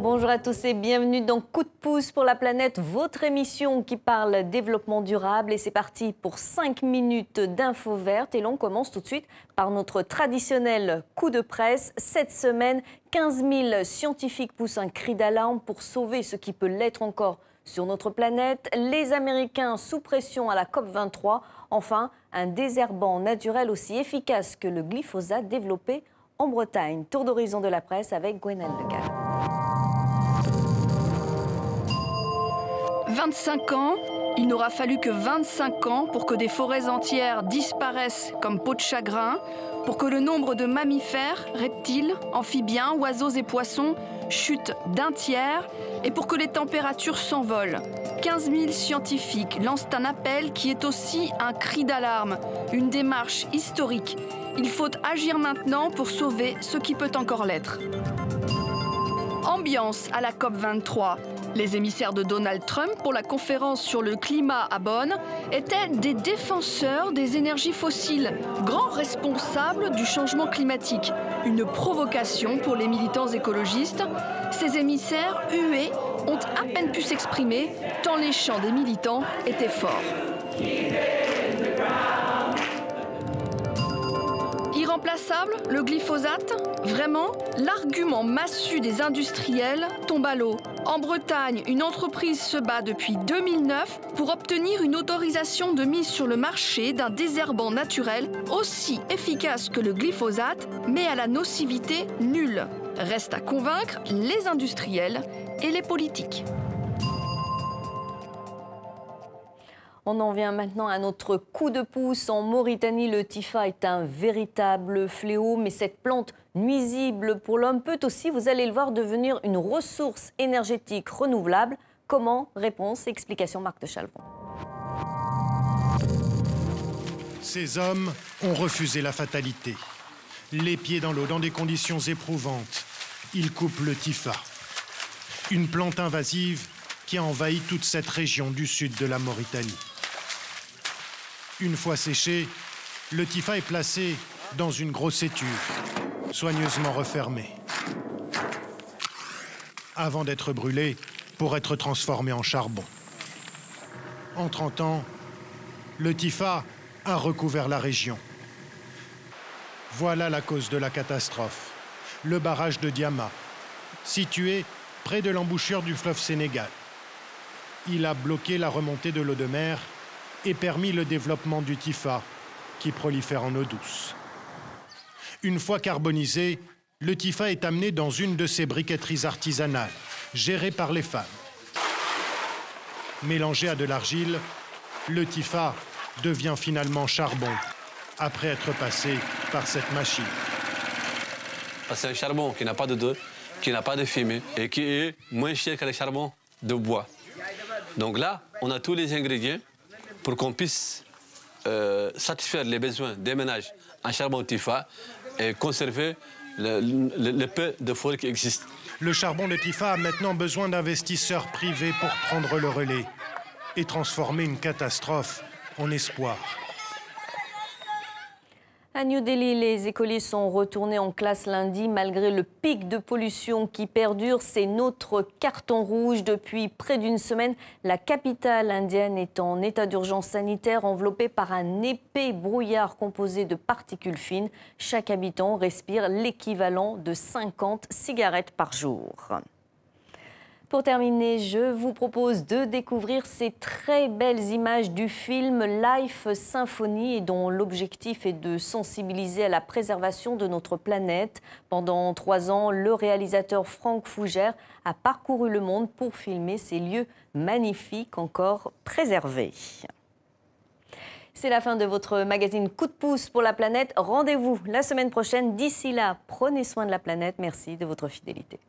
Bonjour à tous et bienvenue dans Coup de pouce pour la planète, votre émission qui parle développement durable. Et c'est parti pour 5 minutes d'infos vertes. Et l'on commence tout de suite par notre traditionnel coup de presse. Cette semaine, 15 000 scientifiques poussent un cri d'alarme pour sauver ce qui peut l'être encore sur notre planète. Les Américains sous pression à la COP23. Enfin, un désherbant naturel aussi efficace que le glyphosate développé en Bretagne. Tour d'horizon de la presse avec Gwenaëlle Lecal. 25 ans, il n'aura fallu que 25 ans pour que des forêts entières disparaissent comme peau de chagrin, pour que le nombre de mammifères, reptiles, amphibiens, oiseaux et poissons chute d'un tiers et pour que les températures s'envolent. 15 000 scientifiques lancent un appel qui est aussi un cri d'alarme, une démarche historique. Il faut agir maintenant pour sauver ce qui peut encore l'être. Ambiance à la COP23. Les émissaires de Donald Trump pour la conférence sur le climat à Bonn étaient des défenseurs des énergies fossiles, grands responsables du changement climatique. Une provocation pour les militants écologistes. Ces émissaires hués ont à peine pu s'exprimer tant les chants des militants étaient forts. Irremplaçable, le glyphosate? Vraiment? L'argument massu des industriels tombe à l'eau. En Bretagne, une entreprise se bat depuis 2009 pour obtenir une autorisation de mise sur le marché d'un désherbant naturel aussi efficace que le glyphosate, mais à la nocivité nulle. Reste à convaincre les industriels et les politiques. On en vient maintenant à notre coup de pouce. En Mauritanie, le typha est un véritable fléau, mais cette plante nuisible pour l'homme peut aussi, vous allez le voir, devenir une ressource énergétique renouvelable. Comment? Réponse, explication Marc de Chalvon. Ces hommes ont refusé la fatalité. Les pieds dans l'eau, dans des conditions éprouvantes, ils coupent le typha. Une plante invasive qui a envahi toute cette région du sud de la Mauritanie. Une fois séché, le typha est placé dans une grosse étuve, soigneusement refermée, avant d'être brûlé pour être transformé en charbon. En 30 ans, le typha a recouvert la région. Voilà la cause de la catastrophe, le barrage de Diama, situé près de l'embouchure du fleuve Sénégal. Il a bloqué la remontée de l'eau de mer et permis le développement du typha, qui prolifère en eau douce. Une fois carbonisé, le typha est amené dans une de ces briqueteries artisanales, gérées par les femmes. Mélangé à de l'argile, le typha devient finalement charbon, après être passé par cette machine. C'est un charbon qui n'a pas d'odeur, qui n'a pas de fumée et qui est moins cher que le charbon de bois. Donc là, on a tous les ingrédients pour qu'on puisse satisfaire les besoins des ménages en charbon typha et conserver le peu de forêt qui existe. Le charbon de typha a maintenant besoin d'investisseurs privés pour prendre le relais et transformer une catastrophe en espoir. À New Delhi, les écoliers sont retournés en classe lundi malgré le pic de pollution qui perdure. C'est notre carton rouge depuis près d'une semaine. La capitale indienne est en état d'urgence sanitaire enveloppée par un épais brouillard composé de particules fines. Chaque habitant respire l'équivalent de 50 cigarettes par jour. Pour terminer, je vous propose de découvrir ces très belles images du film Life Symphony et dont l'objectif est de sensibiliser à la préservation de notre planète. Pendant 3 ans, le réalisateur Franck Fougère a parcouru le monde pour filmer ces lieux magnifiques encore préservés. C'est la fin de votre magazine Coup de pouce pour la planète. Rendez-vous la semaine prochaine. D'ici là, prenez soin de la planète. Merci de votre fidélité.